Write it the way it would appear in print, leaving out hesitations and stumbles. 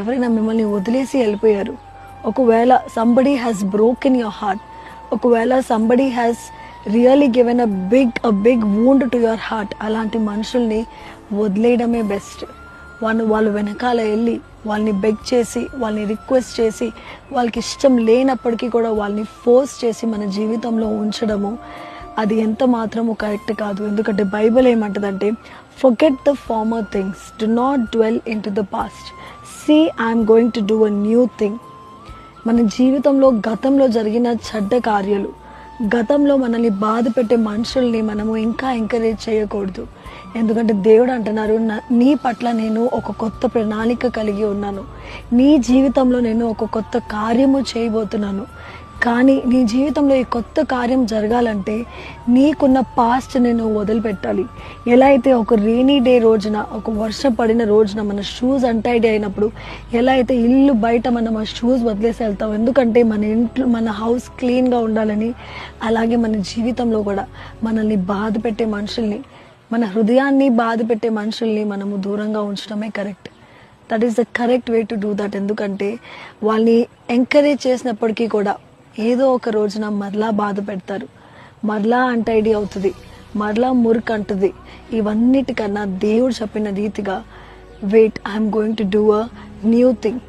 ఎవరైనా మిమ్మల్ని వదిలేసి వెళ్ళిపోయారు, ఒకవేళ somebody has broken your heart, ఒకవేళ somebody has really given a big wound to your heart, అలాంటి మనుషుల్ని వదిలేయడమే బెస్ట్. వాళ్ళు వెనకాల వెళ్ళి వాళ్ళని బెగ్ చేసి, వాళ్ళని రిక్వెస్ట్ చేసి, వాళ్ళకి ఇష్టం లేనప్పటికీ కూడా వాళ్ళని ఫోర్స్ చేసి మన జీవితంలో ఉంచడము అది ఎంత మాత్రము కరెక్ట్ కాదు. ఎందుకంటే బైబిల్ ఏమంటుందంటే, forget the former things, do not dwell into the past, see I'm going to do a new thing. మన జీవితంలో గతంలో జరిగిన చెడ్డ కార్యాలు, గతంలో మనల్ని బాధ పెట్టే మనుషుల్ని మనము ఇంకా ఎంకరేజ్ చేయకూడదు. ఎందుకంటే దేవుడు అంటున్నారు, నీ పట్ల నేను ఒక కొత్త ప్రణాళిక కలిగి ఉన్నాను, నీ జీవితంలో నేను ఒక కొత్త కార్యము చేయబోతున్నాను. కానీ నీ జీవితంలో ఈ కొత్త కార్యం జరగాలంటే నీకున్న పాస్ట్ నేను వదిలిపెట్టాలి. ఎలా అయితే ఒక రెయినీ డే రోజున, ఒక వర్షం పడిన రోజున మన షూస్ అన్టైడ్ అయినప్పుడు ఎలా అయితే ఇల్లు బయట మనం ఆ షూస్ వదిలేసి వెళ్తాం, ఎందుకంటే మన ఇంట్లో మన హౌస్ క్లీన్గా ఉండాలని, అలాగే మన జీవితంలో కూడా మనల్ని బాధ పెట్టే మనుషుల్ని, మన హృదయాన్ని బాధ పెట్టే మనుషుల్ని మనము దూరంగా ఉంచడమే correct. That is the correct way to do that. ఎందుకంటే వాళ్ళని ఎంకరేజ్ చేసినప్పటికీ కూడా ఏదో ఒక రోజున మరలా బాధ పెడతారు, మరలా అంటైడీ అవుతుంది, మరలా మురికి అంటుంది. ఇవన్నిటికన్నా దేవుడు చెప్పిన రీతిగా, wait, I'm going to do a new thing.